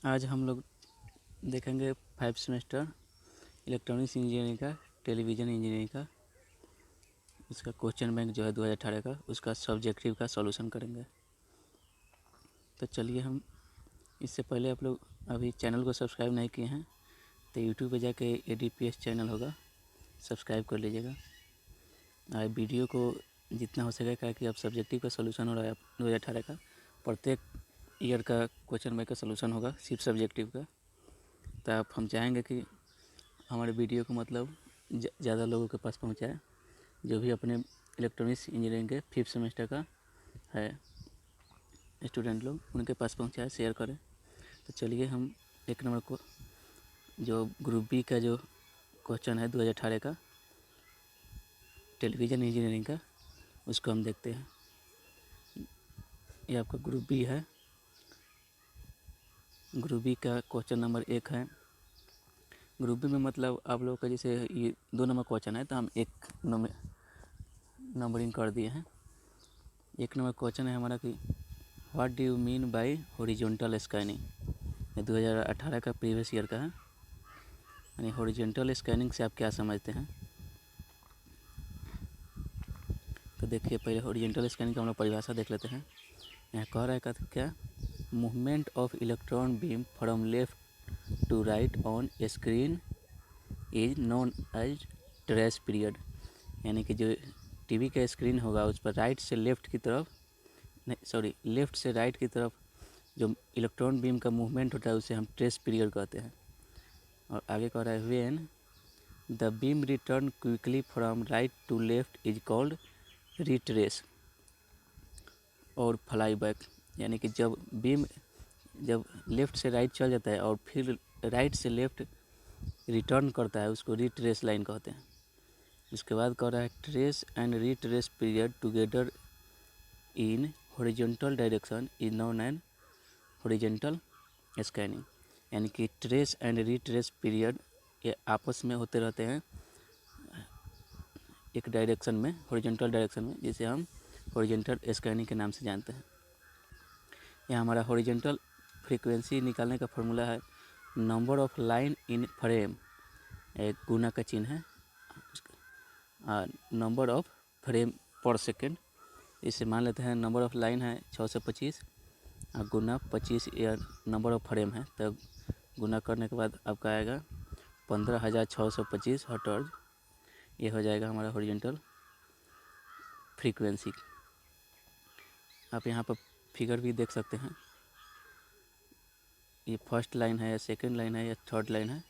आज हम लोग देखेंगे 5 सेमेस्टर इलेक्ट्रॉनिक्स इंजीनियरिंग का टेलीविज़न इंजीनियरिंग का उसका क्वेश्चन बैंक जो है 2018 का उसका सब्जेक्टिव का सॉल्यूशन करेंगे। तो चलिए हम इससे पहले आप लोग अभी चैनल को सब्सक्राइब नहीं किए हैं तो यूट्यूब पे जाके ADPS चैनल होगा, सब्सक्राइब कर लीजिएगा। और वीडियो को जितना हो सकेगा कि अब सब्जेक्टिव का सॉल्यूशन हो रहा है 2018 का, प्रत्येक ईयर का क्वेश्चन बैंक का सॉल्यूशन होगा सिर्फ सब्जेक्टिव का। तो आप हम चाहेंगे कि हमारे वीडियो को मतलब ज़्यादा लोगों के पास पहुंचाए, जो भी अपने इलेक्ट्रॉनिक्स इंजीनियरिंग के 5th सेमेस्टर का है स्टूडेंट लोग उनके पास पहुंचाए, शेयर करें। तो चलिए हम एक नंबर को जो ग्रुप बी का जो क्वेश्चन है 2018 का टेलीविज़न इंजीनियरिंग का उसको हम देखते हैं। ये आपका ग्रुप बी है। ग्रुप बी का क्वेश्चन नंबर 1 है। ग्रुप बी में मतलब आप लोगों का जैसे ये 2 नंबर क्वेश्चन है तो हम 1 नंबरिंग कर दिए हैं। 1 नंबर क्वेश्चन है हमारा कि what do you mean bye horizontal scanning. ये 2018 का प्रीवियस ईयर का है। यानी हॉरिजॉन्टल स्कैनिंग से आप क्या समझते हैं। तो देखिए पहले हॉरिजॉन्टल स्कैनिंग का हम लोग परिभाषा देख लेते हैं। यहाँ कह रहा है कि क्या movement of electron beam from left to right on screen is known as trace period. यानी कि जो टीवी का स्क्रीन होगा उस पर राइट से लेफ्ट की तरफ लेफ्ट से राइट की तरफ जो इलेक्ट्रॉन बीम का मूवमेंट होता है उसे हम ट्रेस पीरियड कहते हैं। और आगे कह रहा है when the beam return quickly from right to left is called retrace और फ्लाई बैक। यानी कि जब बीम लेफ्ट से राइट चल जाता है और फिर राइट से लेफ्ट रिटर्न करता है उसको रिट्रेस लाइन कहते हैं। उसके बाद कह रहा है trace and retrace period together in horizontal direction is known an horizontal scanning. यानी कि ट्रेस एंड रिट्रेस पीरियड ये आपस में होते रहते हैं एक डायरेक्शन में, हॉरिजॉन्टल डायरेक्शन में, जिसे हम हॉरिजॉन्टल स्कैनिंग के नाम से जानते हैं। यहाँ हमारा हॉरिजॉन्टल फ्रीक्वेंसी निकालने का फॉर्मूला है number of line in frame, एक गुना का चिन्ह है, नंबर ऑफ फ्रेम पर सेकेंड। इसे मान लेते हैं नंबर ऑफ लाइन है 625 और गुना 25 या नंबर ऑफ फ्रेम है, तब गुना करने के बाद आपका आएगा 15,625 हर्ट्ज। ये हो जाएगा हमारा हॉरिजॉन्टल फ्रीक्वेंसी। आप यहाँ पर फिगर भी देख सकते हैं, ये फर्स्ट लाइन है या सेकंड लाइन है या थर्ड लाइन है।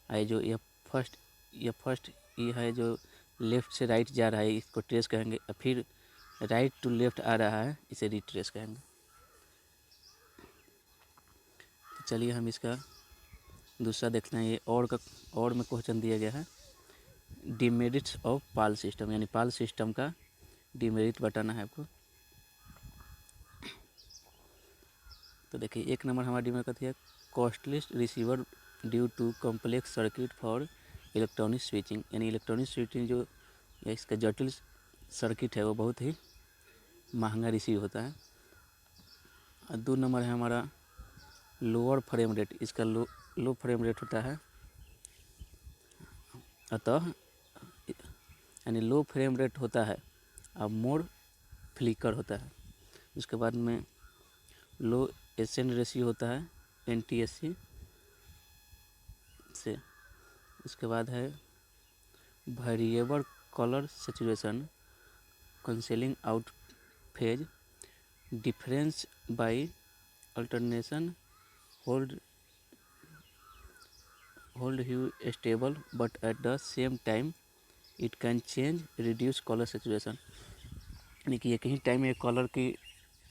ये जो ये फर्स्ट ये है जो लेफ़्ट से राइट जा रहा है इसको ट्रेस कहेंगे, और फिर राइट टू लेफ़्ट आ रहा है इसे रिट्रेस कहेंगे। तो चलिए हम इसका दूसरा देखते हैं। ये और में क्वेश्चन दिया गया है डिमेरिट्स ऑफ पाल सिस्टम, यानी पाल सिस्टम का डिमेरिट बताना है आपको। तो देखिए 1 नंबर हमारा डिमेरिट कहती है costliest receiver due to complex circuit for electronic switching. यानी इलेक्ट्रॉनिक स्विचिंग जो इसका जटिल सर्किट है वो बहुत ही महंगा रिसीव होता है। और 2 नंबर है हमारा लोअर फ्रेम रेट, इसका लो फ्रेम रेट होता है, अतः यानी लो फ्रेम रेट होता है और मोर फ्लिकर होता है। उसके बाद में लो एसेंड रेशियो होता है NTSC से। उसके बाद है variable colour saturation cancelling out phase difference by alternation hold hue stable but at the same time it can change reduce colour saturation. यानी कि एक ही टाइम में कलर की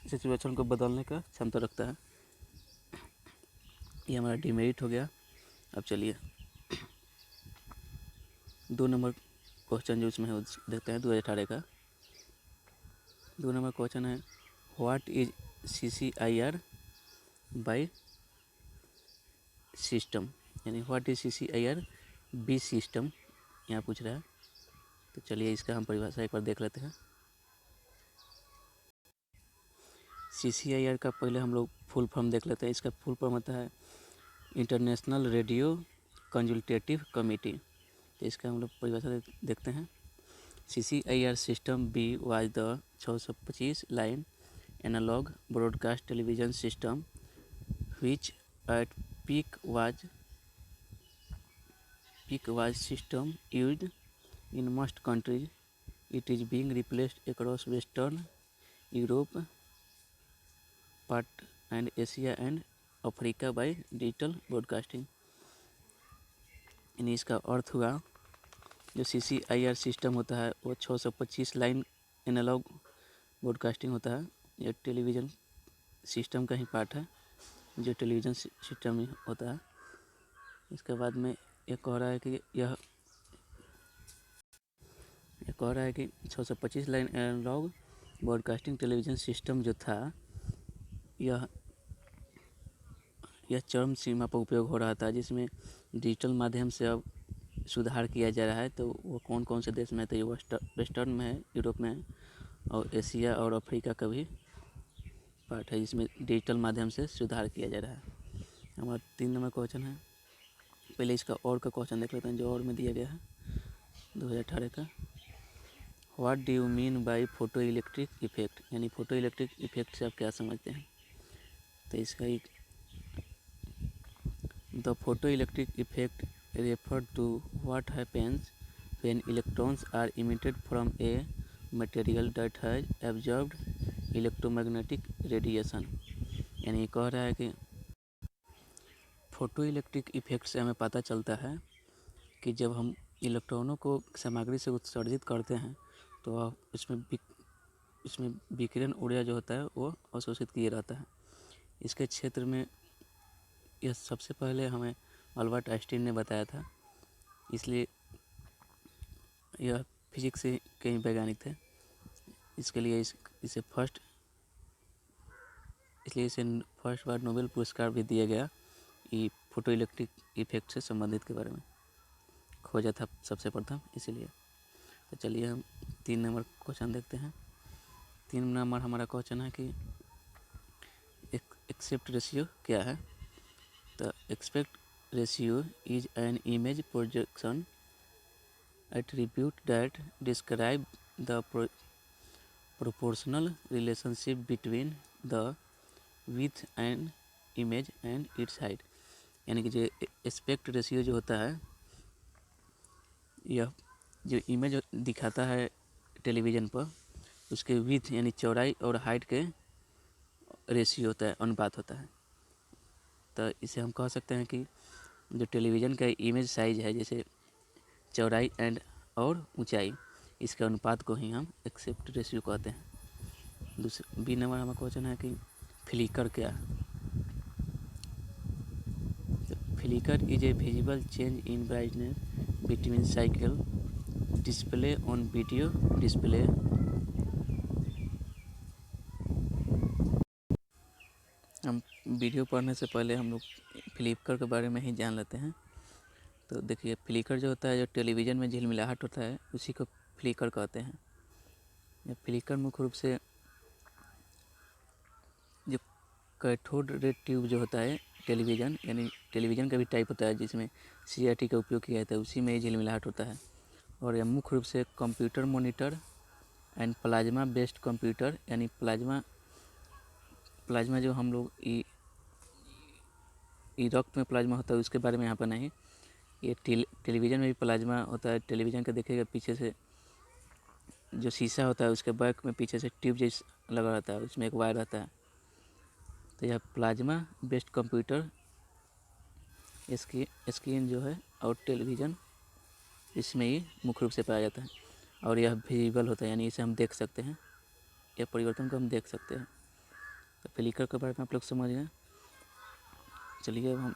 सिचुएशन को बदलने का क्षमता रखता है। ये हमारा डिमेरिट हो गया। अब चलिए 2 नंबर क्वेश्चन जो इसमें है देखते हैं 2018 का। 2 नंबर क्वेश्चन है what is CCIR by system. यानी what is CCIR B system यहाँ पूछ रहा है। तो चलिए इसका हम परिभाषा एक बार देख लेते हैं। CCIR का पहले हम लोग फुल फॉर्म देख लेते हैं। इसका फुल फॉर्म होता है इंटरनेशनल रेडियो कंसल्टेटिव कमेटी। तो इसका हम लोग परिभाषा देखते हैं। CCIR system B was the 625 line analogue broadcast television system which at peak was system used in most countries. It is being replaced across Western Europe, part and Asia and Africa by digital broadcasting. यानी इसका अर्थ हुआ जो CCIR system होता है वो 625 line analogue broadcasting होता है। यह टेलीविज़न सिस्टम का ही पार्ट है जो टेलीविज़न सिस्टम में होता है। इसके बाद में यह कह रहा है कि यह कह रहा है कि 625 line analogue broadcasting television system जो था यह चरम सीमा पर उपयोग हो रहा था, जिसमें डिजिटल माध्यम से अब सुधार किया जा रहा है। तो वो कौन कौन से देश में है? तो ये वेस्टर्न में है, यूरोप में है और एशिया और अफ्रीका का भी पार्ट है, जिसमें डिजिटल माध्यम से सुधार किया जा रहा है। हमारा 3 नंबर क्वेश्चन है। पहले इसका और का क्वेश्चन देख लेते हैं जो और में दिया गया है 2018 का। What do you mean by photo electric effect? यानी फोटो इलेक्ट्रिक इफेक्ट से आप क्या समझते हैं? तो इसका एक the photo electric effect refer to what happens when electrons are emitted from a material that has absorbed electromagnetic radiation. यानी कह रहा है कि फोटो इलेक्ट्रिक इफेक्ट से हमें पता चलता है कि जब हम इलेक्ट्रॉनों को सामग्री से उत्सर्जित करते हैं तो इसमें विकिरण ऊर्जा जो होता है वो अवशोषित किया रहता है। इसके क्षेत्र में यह सबसे पहले हमें अल्बर्ट आइंस्टीन ने बताया था, इसलिए यह फिजिक्स से कई वैज्ञानिक थे। इसके लिए इसे फर्स्ट बार नोबेल पुरस्कार भी दिया गया। ये फोटो इलेक्ट्रिक इफेक्ट से संबंधित के बारे में खोजा था सबसे प्रथम, इसीलिए। तो चलिए हम 3 नंबर क्वेश्चन देखते हैं। 3 नंबर हमारा क्वेश्चन है कि एक्सेप्ट रेशियो क्या है? तो aspect ratio is an image projection attribute that describe the proportional relationship between the width and image and its height। यानी कि जो एस्पेक्ट रेशियो जो होता है यह जो इमेज दिखाता है टेलीविज़न पर उसके विड्थ यानी चौड़ाई और हाइट के रेशियो होता है, अनुपात होता है। तो इसे हम कह सकते हैं कि जो टेलीविज़न का इमेज साइज है, जैसे चौड़ाई और ऊंचाई, इसके अनुपात को ही हम एक्सेप्ट रेशियो कहते हैं। बी नंबर हमारा क्वेश्चन है कि फ्लिकर क्या है? तो flicker is a visible change in brightness between cycle display on video display. हम वीडियो पढ़ने से पहले हम लोग फ्लिकर के बारे में ही जान लेते हैं। तो देखिए, फ्लिकर जो होता है, जो टेलीविज़न में झिलमिलाहट होता है, उसी को फ्लिकर कहते हैं। यह फ्लिकर मुख्य रूप से जो कैथोड रे ट्यूब जो होता है टेलीविज़न, यानी टेलीविज़न का भी टाइप होता है जिसमें CRT का उपयोग किया जाता है, उसी में ही झिलमिलाहट होता है। और यह मुख्य रूप से computer monitor and plasma based computer, यानी प्लाज्मा जो हम लोग रक्त में प्लाज्मा होता है उसके बारे में यहाँ पर नहीं, ये टेलीविज़न में भी प्लाज्मा होता है। टेलीविज़न का देखिएगा पीछे से जो शीशा होता है उसके बैक में पीछे से ट्यूब जैसा लगा रहता है, उसमें एक वायर रहता है। तो यह प्लाज्मा बेस्ड कंप्यूटर स्क्रीन जो है और टेलीविज़न इसमें ही मुख्य रूप से पाया जाता है। और यह विजिबल होता है, यानी इसे हम देख सकते हैं, यह परिवर्तन को हम देख सकते हैं। तो फ्लिकर के बारे में आप लोग समझ गए। चलिए अब हम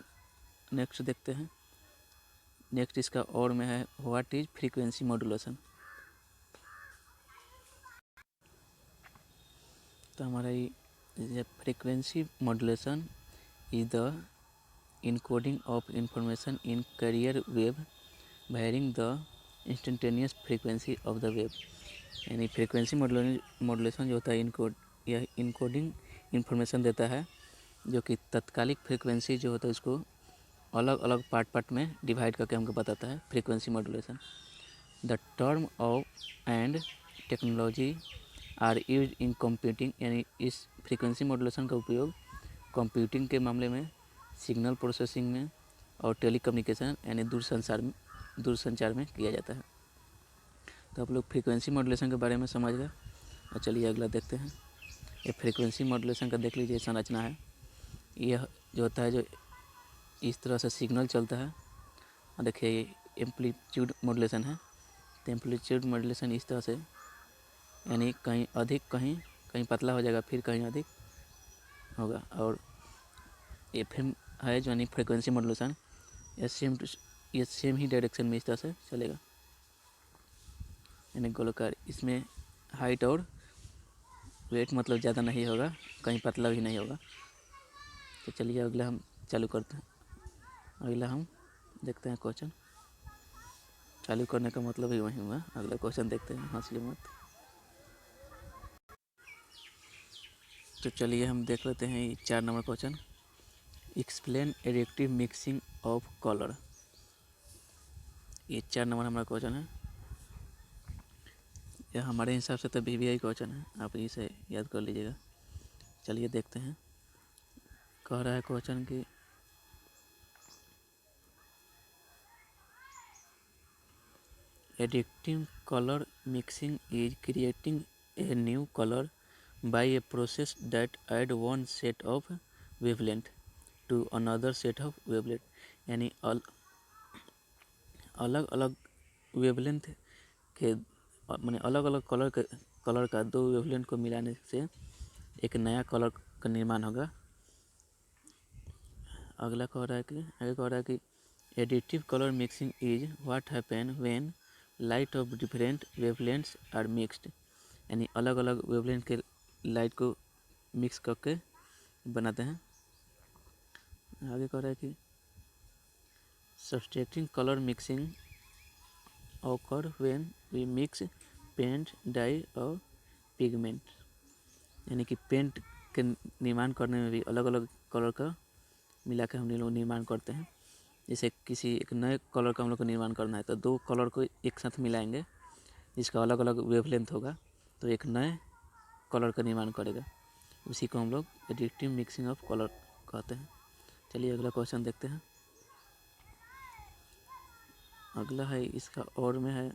नेक्स्ट देखते हैं। नेक्स्ट इसका और में है व्हाट इज फ्रीक्वेंसी मॉड्यूलेशन। तो हमारा ये frequency modulation is the encoding of information in carrier wave wearing the instantaneous frequency of the wave. यानी फ्रीक्वेंसी मॉड्यूलेशन जो होता है यह इनकोडिंग इंफॉर्मेशन देता है जो कि तत्कालिक फ्रीक्वेंसी जो होता है उसको अलग अलग पार्ट में डिवाइड करके हमको बताता है, frequency modulation. The term of and technology are use in computing, यानी इस फ्रीक्वेंसी मॉड्यूलेशन का उपयोग कंप्यूटिंग के मामले में, सिग्नल प्रोसेसिंग में और टेलीकम्युनिकेशन यानी दूरसंचार में किया जाता है। तो आप लोग फ्रीक्वेंसी मॉड्यूलेशन के बारे में समझ गए। और चलिए अगला देखते हैं। ये फ्रीक्वेंसी मॉड्यूलेशन का देख लीजिए संरचना है। यह जो होता है, जो इस तरह से सिग्नल चलता है, और देखिए ये एम्पलीट्यूड मॉड्यूलेशन है। तो एम्पलीट्यूड मॉड्यूलेशन इस तरह से, यानी कहीं अधिक कहीं पतला हो जाएगा, फिर कहीं अधिक होगा। और एफएम है जो यानी फ्रीक्वेंसी मॉड्यूलेशन, ये सेम ही डायरेक्शन में इस तरह से चलेगा, यानी गोलाकार। इसमें हाइट और वेट मतलब ज़्यादा नहीं होगा, कहीं पतला भी नहीं होगा। तो चलिए अगला हम चालू करते हैं। अगला हम देखते हैं क्वेश्चन। चालू करने का मतलब ही वही हुआ। अगला क्वेश्चन देखते हैं, हंसिए मत। तो चलिए हम देख लेते हैं 4 number question. Explain additive mixing of colour. ये 4 नंबर हमारा क्वेश्चन है। यह हमारे हिसाब से तो VVI क्वेश्चन है, आप इसे याद कर लीजिएगा। चलिए देखते हैं। कह रहा है क्वेश्चन कि additive colour mixing is creating a new colour by a process that add one set of wavelength to another set of wavelength, यानी अलग अलग वेवलेंथ के माने अलग अलग कलर का 2 वेवलेंथ को मिलाने से एक नया कलर का निर्माण होगा। आगे कह रहा है कि additive colour mixing is what happen when light of different wavelengths are mixed, यानी अलग अलग वेवलेंथ के लाइट को मिक्स करके बनाते हैं। आगे कह रहा है कि subtracting colour mixing occur when we mix paint, dye और पिगमेंट, यानी कि पेंट के निर्माण करने में भी अलग अलग कलर का मिला के हम लोग निर्माण करते हैं। जैसे किसी एक नए कलर का हम लोग को निर्माण करना है तो 2 कलर को एक साथ मिलाएंगे जिसका अलग अलग वेवलेंथ होगा, तो एक नए कलर का निर्माण करेगा। उसी को हम लोग एडिटिव मिक्सिंग ऑफ कलर कहते हैं। चलिए अगला क्वेश्चन देखते हैं। अगला है इसका और में है,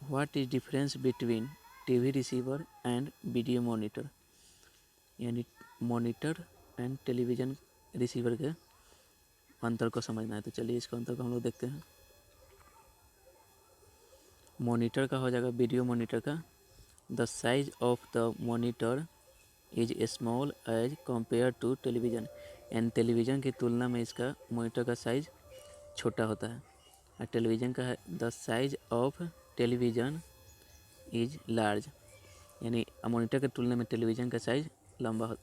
what is difference between TV receiver and video monitor, यानी मॉनिटर एंड टेलीविज़न रिसीवर के अंतर को समझना है। तो चलिए इसका अंतर को हम लोग देखते हैं। मॉनिटर का हो जाएगा वीडियो मॉनिटर का, the size of the monitor is small as compare to television, यानी टेलीविज़न की तुलना में इसका मॉनिटर का साइज छोटा होता है। और टेलीविज़न का है the size of television is large, यानी मॉनिटर की तुलना में टेलीविज़न का साइज लंबा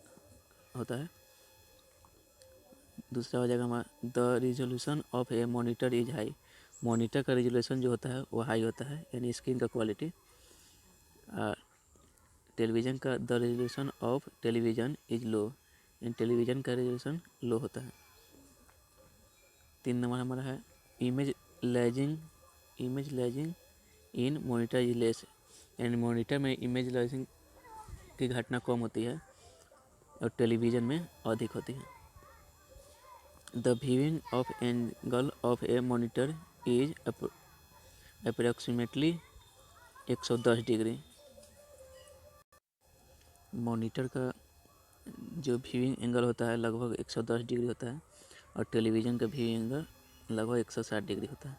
होता है। दूसरा हो जाएगा हमारा the resolution of A monitor is high, monitor का रिजोल्यूशन जो होता है वो हाई होता है, यानी स्क्रीन का क्वालिटी। टेलीविज़न का the resolution of television is low, यानी टेलीविज़न का रेजोल्यूशन लो होता है। 3 नंबर हमारा है image lazing in monitor is less, यानी मॉनिटर में इमेज लेजिंग की घटना कम होती है और टेलीविज़न में अधिक होती है। The viewing of angle of A monitor is approximately 110 degree, monitor का जो व्यूइंग एंगल होता है लगभग 110 डिग्री होता है और टेलीविज़न का व्यूइंग एंगल लगभग 160 डिग्री होता है।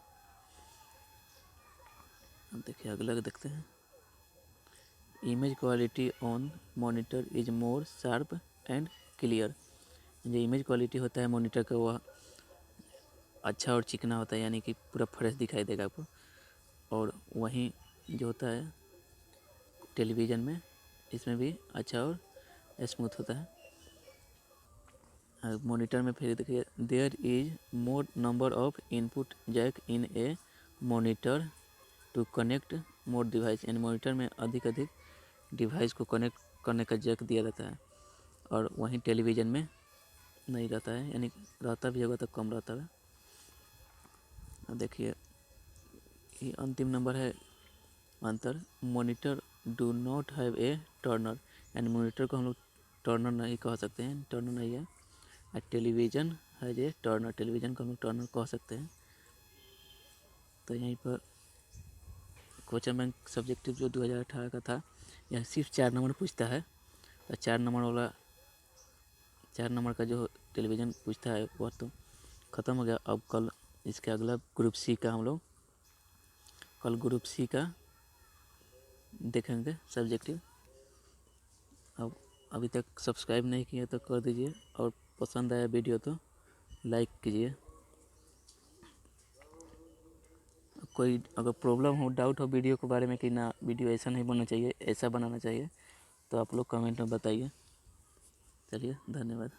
अब देखिए अगला देखते हैं। Image quality on monitor is more sharp and clear, जो इमेज क्वालिटी होता है मॉनिटर का वह अच्छा और चिकना होता है, यानी कि पूरा फ्रेश दिखाई देगा आपको। और वहीं जो होता है टेलीविज़न में, इसमें भी अच्छा और स्मूथ होता है। मॉनिटर में फिर देखिए there is more number of input jack in a monitor to connect more device, यानी मॉनिटर में अधिक डिवाइस को कनेक्ट करने का जैक दिया जाता है और वहीं टेलीविज़न में नहीं रहता है, यानी रहता भी होगा तो कम रहता है। अब देखिए ये अंतिम नंबर है अंतर, monitor do not have a Turner, यानी मॉनिटर को हम लोग टर्नर नहीं कह सकते हैं, टर्नर नहीं है। और television has a Turner, television को हम लोग टर्नर कह सकते हैं। तो यहीं पर क्वेश्चन बैंक सब्जेक्टिव जो 2018 का था, यह सिर्फ 4 नंबर पूछता है। तो 4 नंबर का जो टेलीविज़न पूछता है वह तो ख़त्म हो गया। अब कल इसके अगला ग्रुप सी का हम लोग कल ग्रुप सी का देखेंगे सब्जेक्टिव। अब अभी तक सब्सक्राइब नहीं किया तो कर दीजिए, और पसंद आया वीडियो तो लाइक कीजिए। कोई अगर प्रॉब्लम हो, डाउट हो वीडियो के बारे में कि ना वीडियो ऐसा नहीं बनना चाहिए, ऐसा बनाना चाहिए, तो आप लोग कमेंट में बताइए। चलिए, धन्यवाद।